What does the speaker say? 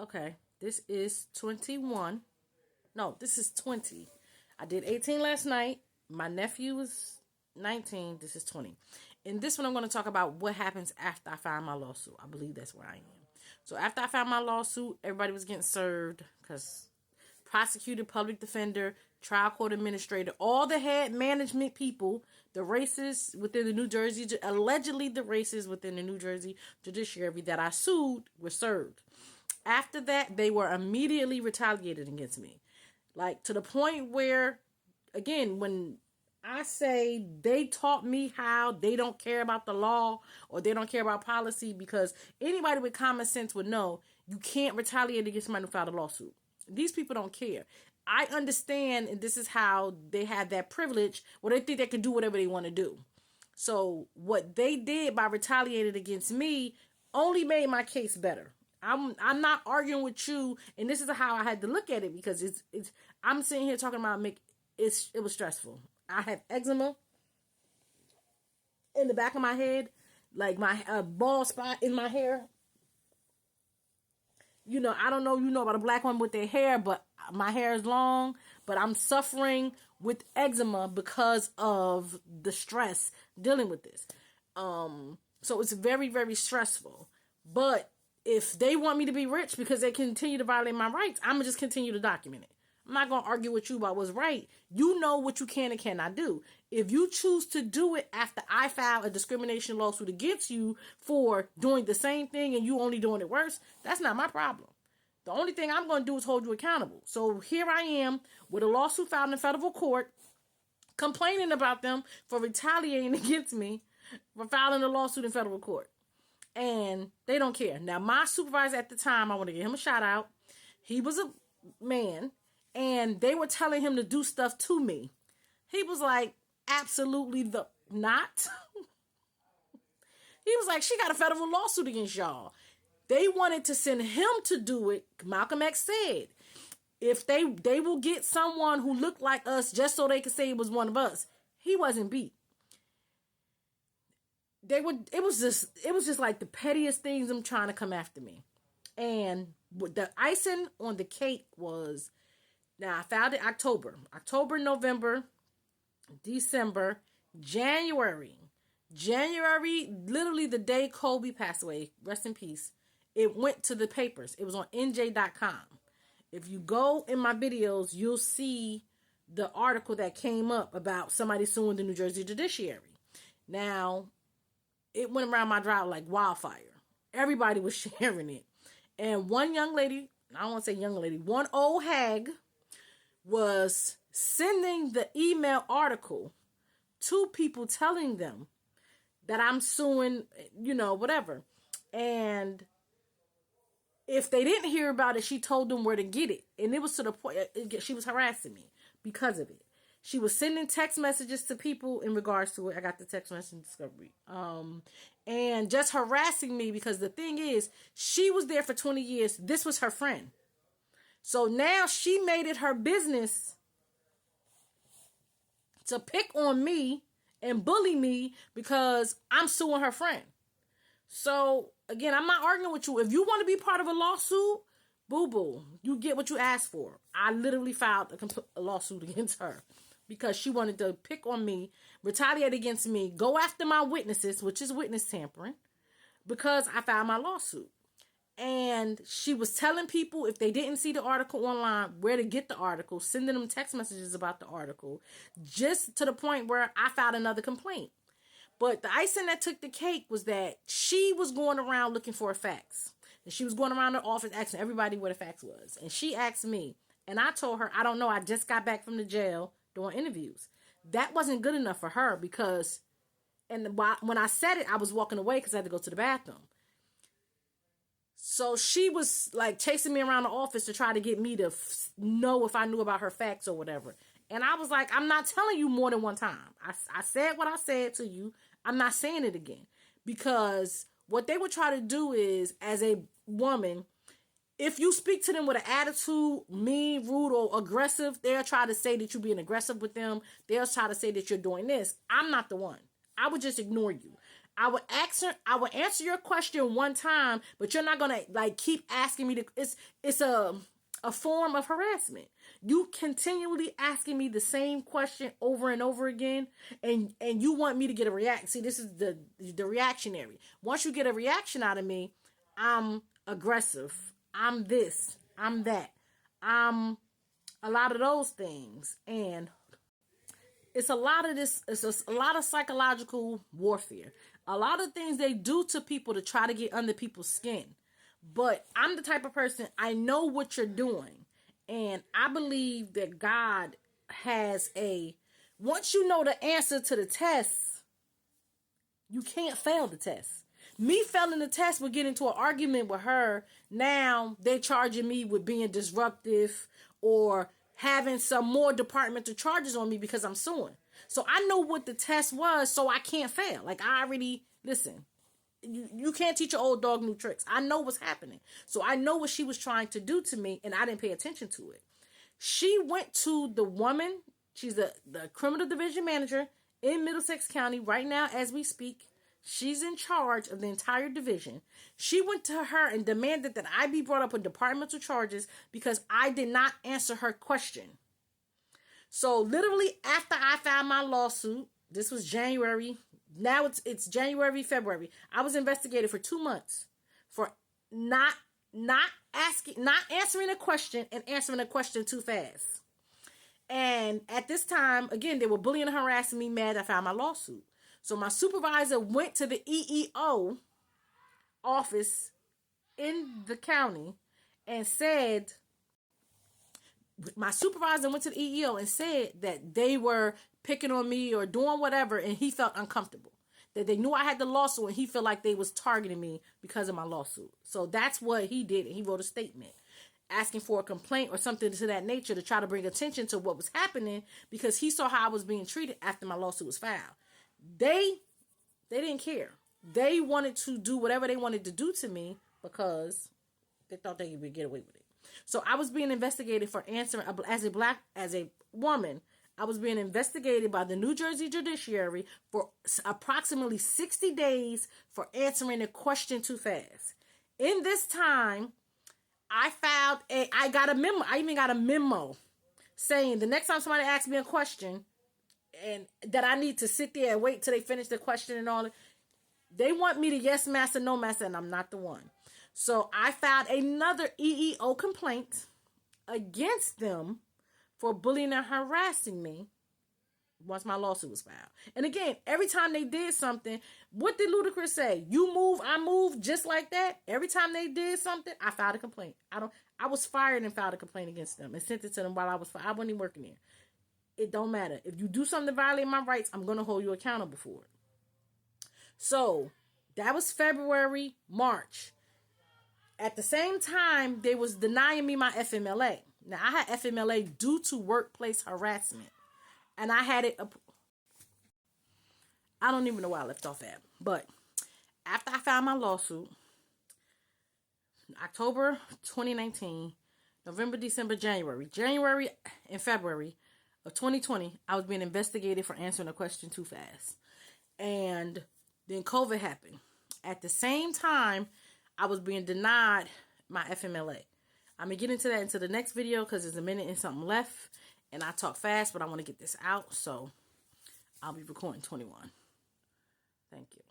Okay, this is 21. No, this is 20. I did 18 last night. My nephew was 19. This is 20. In this one, I'm going to talk about what happens after I file my lawsuit. I believe that's where I am. So after I filed my lawsuit, everybody was getting served because prosecutor, public defender, trial court administrator, all the head management people, the racists within the New Jersey, allegedly the racists within the New Jersey judiciary that I sued were served. After that, they were immediately retaliated against me. Like, to the point where, again, when I say they taught me how they don't care about the law or they don't care about policy, because anybody with common sense would know you can't retaliate against somebody who filed a lawsuit. These people don't care. I understand, and this is how they have that privilege where they think they can do whatever they want to do. So what they did by retaliating against me only made my case better. I'm not arguing with you, and this is how I had to look at it, because it's I'm sitting here talking about it was stressful. I have eczema in the back of my head, like my bald spot in my hair. You know, I don't know, you know about a black woman with their hair, but my hair is long, but I'm suffering with eczema because of the stress dealing with this. So it's very, very stressful. But if they want me to be rich because they continue to violate my rights, I'm going to just continue to document it. I'm not going to argue with you about what's right. You know what you can and cannot do. If you choose to do it after I file a discrimination lawsuit against you for doing the same thing and you only doing it worse, that's not my problem. The only thing I'm going to do is hold you accountable. So here I am with a lawsuit filed in federal court, complaining about them for retaliating against me for filing a lawsuit in federal court. And they don't care. Now, my supervisor at the time, I want to give him a shout out. He was a man, and they were telling him to do stuff to me. He was like, absolutely not. He was like, she got a federal lawsuit against y'all. They wanted to send him to do it. Malcolm X said, if they will get someone who looked like us just so they could say it was one of us. He wasn't beat. It was just like the pettiest things them trying to come after me. And the icing on the cake was, now I filed it October, November, December, January, literally the day Kobe passed away, rest in peace. It went to the papers. It was on NJ.com. If you go in my videos, you'll see the article that came up about somebody suing the New Jersey judiciary. Now, it went around my drive like wildfire. Everybody was sharing it. And one young lady, I don't want to say young lady, one old hag was sending the email article to people telling them that I'm suing, whatever. And if they didn't hear about it, she told them where to get it. And it was to the point, she was harassing me because of it. She was sending text messages to people in regards to it. I got the text message discovery. And just harassing me, because the thing is, she was there for 20 years. This was her friend. So now she made it her business to pick on me and bully me because I'm suing her friend. So again, I'm not arguing with you. If you want to be part of a lawsuit, boo-boo, you get what you asked for. I literally filed a lawsuit against her because she wanted to pick on me, retaliate against me, go after my witnesses, which is witness tampering, because I filed my lawsuit. And she was telling people, if they didn't see the article online, where to get the article, sending them text messages about the article, just to the point where I filed another complaint. But the icing that took the cake was that she was going around looking for a fax. And she was going around the office asking everybody what a fax was. And she asked me, and I told her, I don't know, I just got back from the jail doing interviews. That wasn't good enough for her, because, and when I said it, I was walking away because I had to go to the bathroom. So she was like chasing me around the office to try to get me to know if I knew about her fax or whatever. And I was like, I'm not telling you more than one time. I said what I said to you. I'm not saying it again. Because what they would try to do is, as a woman, if you speak to them with an attitude, mean, rude, or aggressive, they'll try to say that you're being aggressive with them. They'll try to say that you're doing this. I'm not the one. I would just ignore you. I would answer your question one time, but you're not gonna like keep asking me to. It's a form of harassment. You continually asking me the same question over and over again, and you want me to get a react. See, this is the reactionary. Once you get a reaction out of me, I'm aggressive. I'm this. I'm that. I'm a lot of those things, and it's a lot of this. It's a lot of psychological warfare. A lot of things they do to people to try to get under people's skin. But I'm the type of person, I know what you're doing. And I believe that God has once you know the answer to the test, you can't fail the test. Me failing the test would get into an argument with her. Now they're charging me with being disruptive or having some more departmental charges on me because I'm suing. So I know what the test was, so I can't fail. Like, I already, listen, you can't teach an old dog new tricks. I know what's happening. So I know what she was trying to do to me, and I didn't pay attention to it. She went to the woman, she's the criminal division manager in Middlesex County right now as we speak. She's in charge of the entire division. She went to her and demanded that I be brought up with departmental charges because I did not answer her question. So literally after I filed my lawsuit, this was January. Now it's January, February. I was investigated for 2 months for not answering a question and answering a question too fast. And at this time, again, they were bullying and harassing me mad I filed my lawsuit. So my supervisor went to the EEO office in the county and said, my supervisor went to the EEO and said that they were picking on me or doing whatever, and he felt uncomfortable. That they knew I had the lawsuit, and he felt like they was targeting me because of my lawsuit. So that's what he did, and he wrote a statement asking for a complaint or something to that nature to try to bring attention to what was happening because he saw how I was being treated after my lawsuit was filed. They didn't care. They wanted to do whatever they wanted to do to me because they thought they could get away with it. So I was being investigated for answering, as a woman, I was being investigated by the New Jersey Judiciary for approximately 60 days for answering a question too fast. In this time, I got a memo. I even got a memo saying the next time somebody asks me a question and that I need to sit there and wait till they finish the question and all, they want me to yes master, no master, and I'm not the one. So I filed another EEO complaint against them for bullying and harassing me once my lawsuit was filed. And again, every time they did something, what did Ludacris say? You move, I move, just like that. Every time they did something, I filed a complaint. I was fired and filed a complaint against them and sent it to them while I wasn't even working there. It don't matter. If you do something to violate my rights, I'm going to hold you accountable for it. So that was February, March. At the same time, they was denying me my FMLA. Now, I had FMLA due to workplace harassment. And I had it. I don't even know where I left off at. But after I filed my lawsuit, October 2019, November, December, January and February of 2020, I was being investigated for answering a question too fast. And then COVID happened. At the same time, I was being denied my FMLA. I'm going to get into that into the next video because there's a minute and something left. And I talk fast, but I want to get this out. So I'll be recording 21. Thank you.